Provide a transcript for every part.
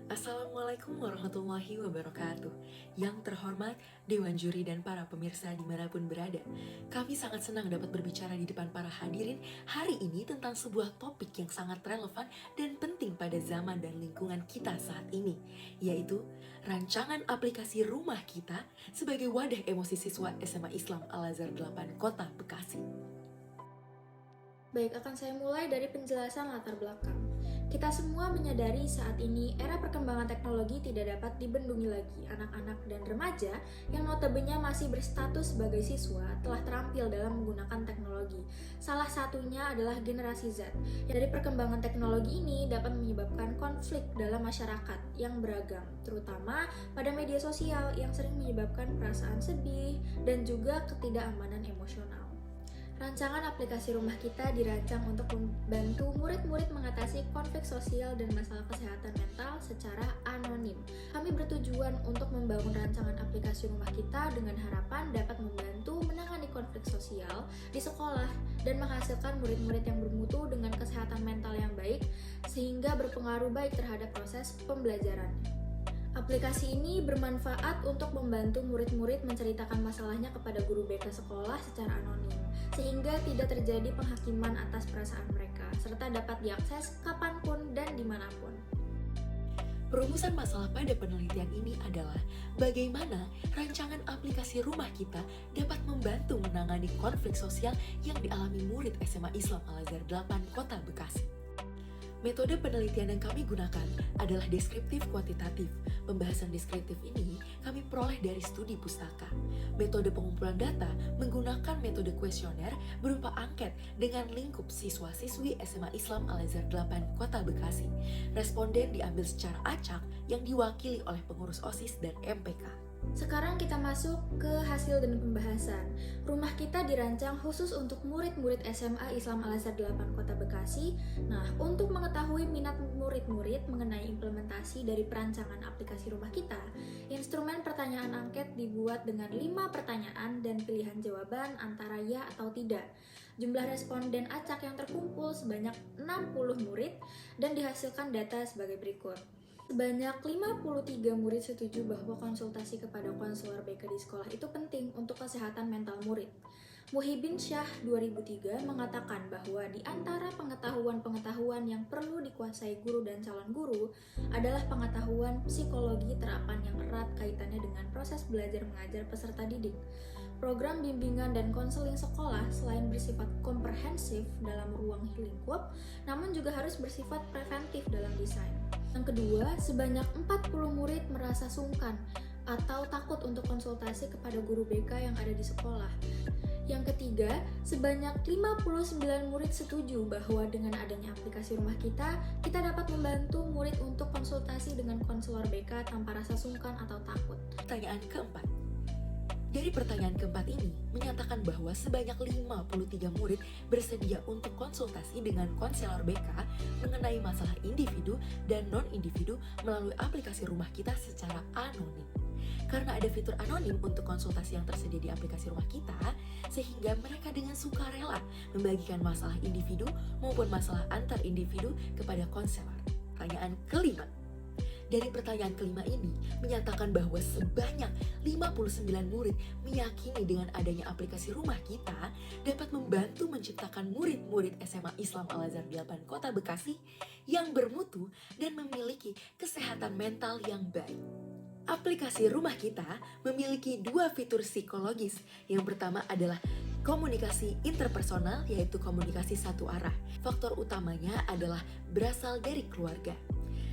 Assalamualaikum warahmatullahi wabarakatuh. Yang terhormat Dewan Juri dan para pemirsa dimanapun berada, kami sangat senang dapat berbicara di depan para hadirin hari ini tentang sebuah topik yang sangat relevan dan penting pada zaman dan lingkungan kita saat ini, yaitu rancangan aplikasi rumah kita sebagai wadah emosi siswa SMA Islam Al-Azhar 8 Kota Bekasi. Baik, akan saya mulai dari penjelasan latar belakang. Kita semua menyadari saat ini era perkembangan teknologi tidak dapat dibendungi lagi. Anak-anak dan remaja yang notabene masih berstatus sebagai siswa telah terampil dalam menggunakan teknologi. Salah satunya adalah generasi Z. Dari perkembangan teknologi ini dapat menyebabkan konflik dalam masyarakat yang beragam, terutama pada media sosial yang sering menyebabkan perasaan sedih dan juga ketidakamanan emosional. Rancangan aplikasi rumah kita dirancang untuk membantu murid-murid mengatasi konflik sosial dan masalah kesehatan mental secara anonim. Kami bertujuan untuk membangun rancangan aplikasi rumah kita dengan harapan dapat membantu menangani konflik sosial di sekolah dan menghasilkan murid-murid yang bermutu dengan kesehatan mental yang baik sehingga berpengaruh baik terhadap proses pembelajaran. Aplikasi ini bermanfaat untuk membantu murid-murid menceritakan masalahnya kepada guru BK sekolah secara anonim, sehingga tidak terjadi penghakiman atas perasaan mereka, serta dapat diakses kapanpun dan dimanapun. Perumusan masalah pada penelitian ini adalah bagaimana rancangan aplikasi rumah kita dapat membantu menangani konflik sosial yang dialami murid SMA Islam Al-Azhar 8 Kota Bekasi. Metode penelitian yang kami gunakan adalah deskriptif kuantitatif. Pembahasan deskriptif ini kami peroleh dari studi pustaka. Metode pengumpulan data menggunakan metode kuesioner berupa angket dengan lingkup siswa-siswi SMA Islam Al-Azhar 8 Kota Bekasi. Responden diambil secara acak yang diwakili oleh pengurus OSIS dan MPK. Sekarang kita masuk ke hasil dan pembahasan. Rumah kita dirancang khusus untuk murid-murid SMA Islam Al-Azhar 8 Kota Bekasi. Nah, untuk mengetahui minat murid-murid mengenai implementasi dari perancangan aplikasi rumah kita, instrumen pertanyaan angket dibuat dengan 5 pertanyaan dan pilihan jawaban antara ya atau tidak. Jumlah responden acak yang terkumpul sebanyak 60 murid dan dihasilkan data sebagai berikut. Sebanyak 53 murid setuju bahwa konsultasi kepada konselor BK di sekolah itu penting untuk kesehatan mental murid. Muhibin Syah 2003 mengatakan bahwa di antara pengetahuan-pengetahuan yang perlu dikuasai guru dan calon guru adalah pengetahuan psikologi terapan yang erat kaitannya dengan proses belajar mengajar peserta didik. Program bimbingan dan konseling sekolah selain bersifat komprehensif dalam ruang lingkup, namun juga harus bersifat preventif dalam desain. Yang kedua, sebanyak 40 murid merasa sungkan atau takut untuk konsultasi kepada guru BK yang ada di sekolah. Yang ketiga, sebanyak 59 murid setuju bahwa dengan adanya aplikasi rumah kita dapat membantu murid untuk konsultasi dengan konselor BK tanpa rasa sungkan atau takut. Pertanyaan keempat. Dari pertanyaan keempat ini menyatakan bahwa sebanyak 53 murid bersedia untuk konsultasi dengan konselor BK mengenai masalah individu dan non-individu melalui aplikasi rumah kita secara anonim. Karena ada fitur anonim untuk konsultasi yang tersedia di aplikasi rumah kita, sehingga mereka dengan sukarela membagikan masalah individu maupun masalah antar individu kepada konselor. Pertanyaan kelima. Dari pertanyaan kelima ini menyatakan bahwa sebanyak 59 murid meyakini dengan adanya aplikasi rumah kita dapat membantu menciptakan murid-murid SMA Islam Al-Azhar 8 Kota Bekasi yang bermutu dan memiliki kesehatan mental yang baik. Aplikasi rumah kita memiliki 2 fitur psikologis. Yang pertama adalah komunikasi interpersonal, yaitu komunikasi satu arah. Faktor utamanya adalah berasal dari keluarga.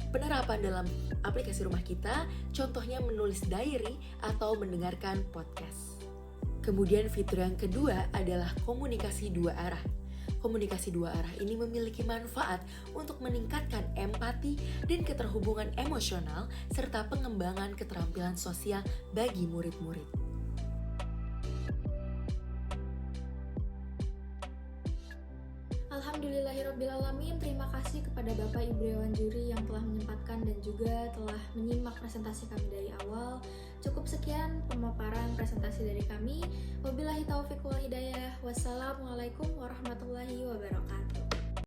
Penerapan dalam aplikasi rumah kita, contohnya menulis diary atau mendengarkan podcast. Kemudian fitur yang kedua adalah komunikasi dua arah. Komunikasi dua arah ini memiliki manfaat untuk meningkatkan empati dan keterhubungan emosional serta pengembangan keterampilan sosial bagi murid-murid. Alhamdulillahirrabbilalamin, terima kasih kepada Bapak Ibu Dewan Juri yang telah menyempatkan dan juga telah menyimak presentasi kami dari awal. Cukup sekian pemaparan presentasi dari kami. Wabillahi taufiq wal hidayah. Wassalamualaikum warahmatullahi wabarakatuh.